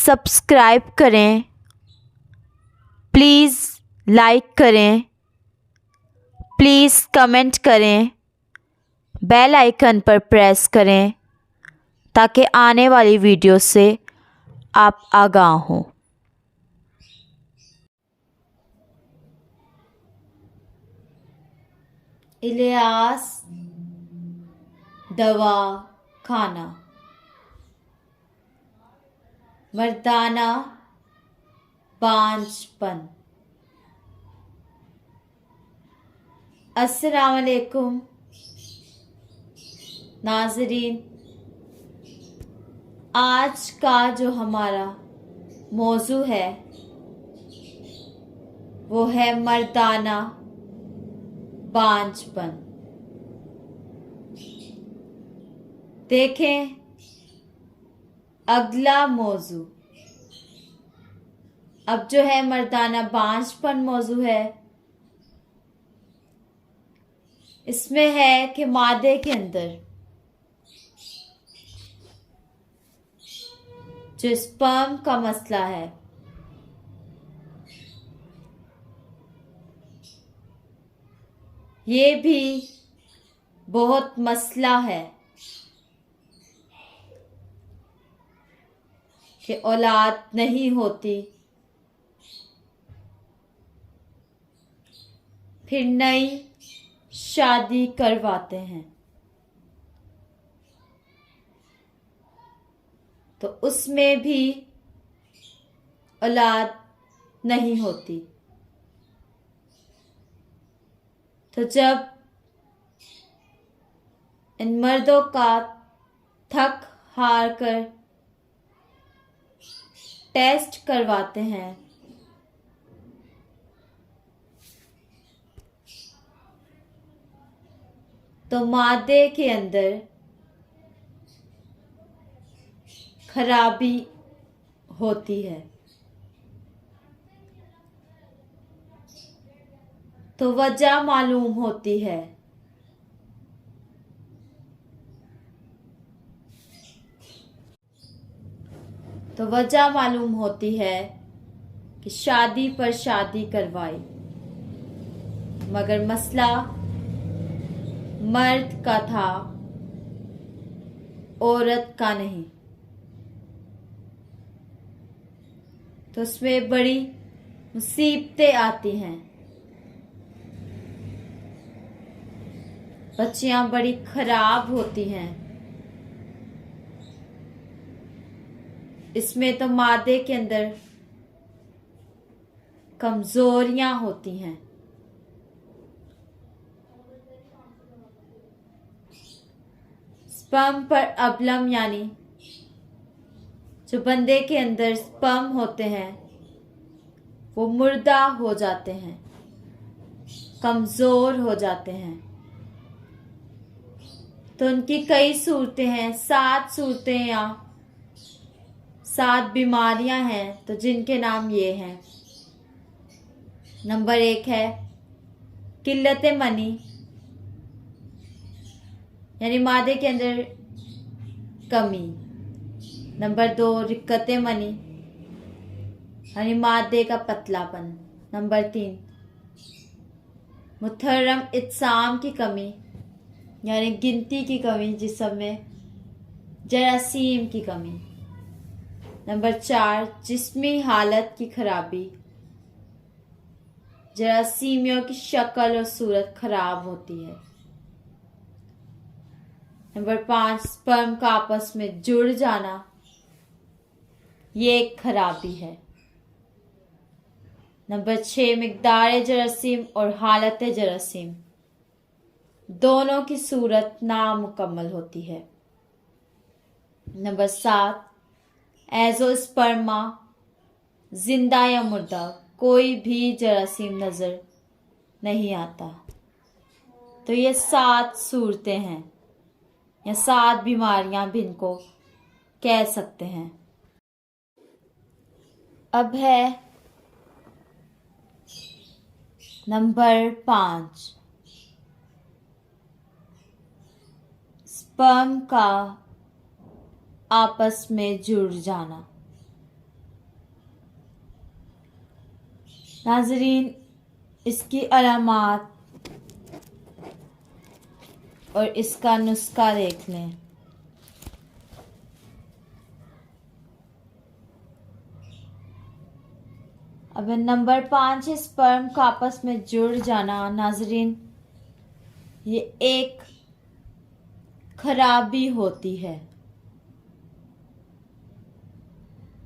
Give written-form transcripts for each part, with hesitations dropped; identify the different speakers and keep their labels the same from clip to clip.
Speaker 1: Subscribe करें, please like करें, please comment करें, बेल आइकन पर प्रेस करें ताकि आने वाली वीडियो से आप आगाह हों। इलियास दवा खाना, मर्दाना बांझपन। अस्सलाम वालेकुम नाज़रीन, आज का जो हमारा मौजू है वो है मर्दाना बांझपन। देखें अगला मौजू। अब जो है मर्दाना बांझपन मौजू है, इसमें है कि मादे के अंदर जो स्पर्म का मसला है, ये भी बहुत मसला है कि औलाद नहीं होती, फिर नई शादी करवाते हैं तो उसमें भी औलाद नहीं होती। तो जब इन मर्दों का थक हार कर टेस्ट करवाते हैं तो मादे के अंदर खराबी होती है। तो वजह मालूम होती है। तो वजह मालूम होती है कि शादी पर शादी करवाई, मगर मसला मर्द का था, औरत का नहीं। तो उसमें बड़ी मुसीबतें आती हैं, बच्चियां बड़ी खराब होती हैं। इसमें तो मादे के अंदर कमजोरियां होती हैं। स्पर्म पर अबलम यानी जो बंदे के अंदर स्पर्म होते हैं वो मुर्दा हो जाते हैं, कमजोर हो जाते हैं। तो उनकी कई सूरतें हैं, 7 सूरतें या 7 बीमारियां हैं, तो जिनके नाम ये हैं। नंबर 1 है किल्लत मनी, यानी मादे के अंदर कमी। नंबर 2 रिक्कत मनी, यानी मादे का पतलापन। नंबर 3 मुहर्रम इत्साम की कमी, यानी गिनती की कमी, जिस्म में जरासीम की कमी। नंबर 4 जिस्मी हालत की खराबी, जरासीमियों की शक्ल और सूरत खराब होती है। नंबर 5 स्पर्म का आपस में जुड़ जाना, ये एक खराबी है। नंबर 6 मिकदार जरासीम और हालत जरासीम, दोनों की सूरत नामुकम्मल होती है। नंबर 7 एजोस्पर्मा, जिंदा या मुर्दा कोई भी जरासीम नजर नहीं आता। तो ये 7 सूरतें हैं या 7 बीमारियां भी इनको कह सकते हैं। अब है नंबर 5 स्पर्म का आपस में जुड़ जाना। नाजरीन, इसकी अलामात और इसका नुस्खा देख लें। अब नंबर 5 है स्पर्म का आपस में जुड़ जाना। नाजरीन, ये एक खराबी होती है,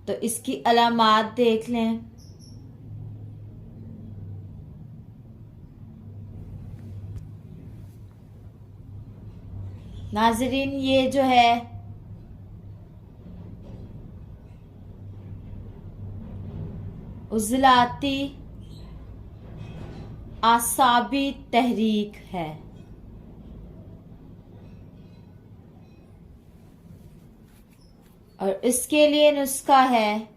Speaker 1: तो इसकी अलामात देख लें। नाजरीन, ये जो है उजलाती आसाबी तहरीक है। और इसके लिए नुस्खा है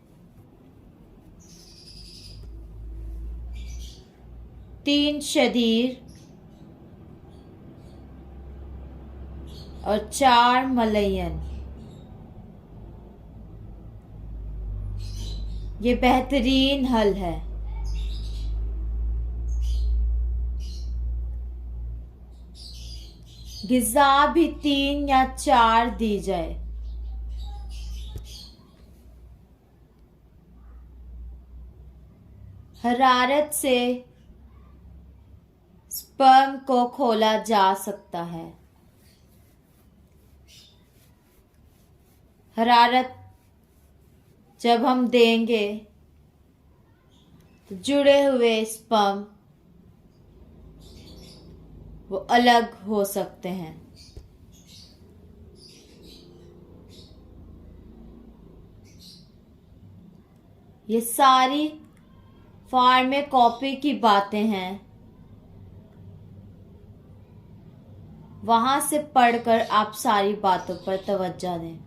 Speaker 1: 3 शदीर और 4 मलयन। ये बेहतरीन हल है। गिज़ा भी 3 या 4 दी जाए। हरारत से स्पर्म को खोला जा सकता है। हरारत जब हम देंगे तो जुड़े हुए स्पर्म वो अलग हो सकते हैं। ये सारी फार्मेकोपी की बातें हैं, वहां से पढ़कर आप सारी बातों पर तवज्जो दें।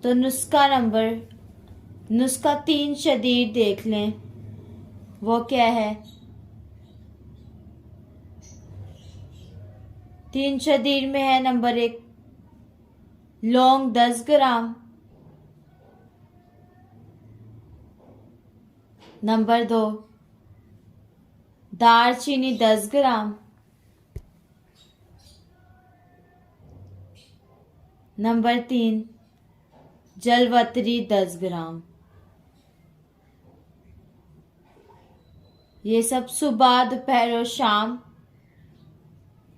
Speaker 1: तो नुस्खा 3 शदीद देख लें। वो क्या है? 3 शदीद में है नंबर 1 लौंग 10 ग्राम, नंबर 2 दालचीनी 10 ग्राम, नंबर 3 जलवतरी 10 ग्राम। ये सब सुबह, दोपहर और शाम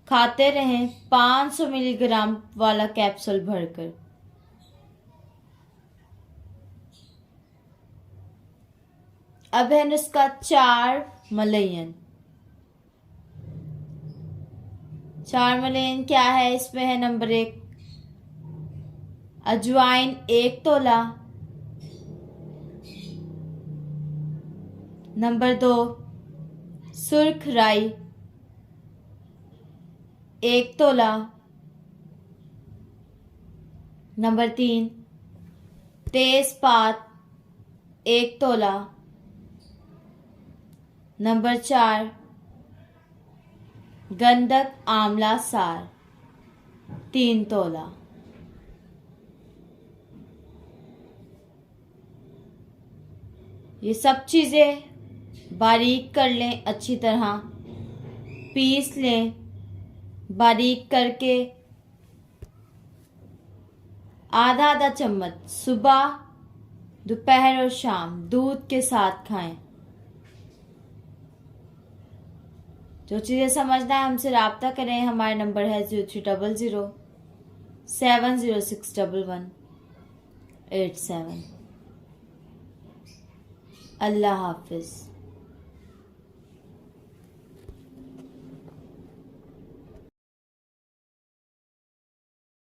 Speaker 1: खाते रहें 500 मिलीग्राम वाला कैप्सूल भरकर। अब है नुस्खा 4 मलयन। 4 मलयन क्या है? इसमें है नंबर 1 अजवाइन 1 तोला, नंबर 2 सुर्ख राई 1 तोला, नंबर 3 तेजपात 1 तोला, नंबर 4 गंधक आंवला सार 3 तोला। ये सब चीज़ें बारीक कर लें, अच्छी तरह पीस लें। बारीक करके आधा आधा चम्मच सुबह, दोपहर और शाम दूध के साथ खाएं। जो चीज़ें समझना है हमसे राब्ता करें। हमारा नंबर है 0300 7061187। अल्लाह हाफिज़।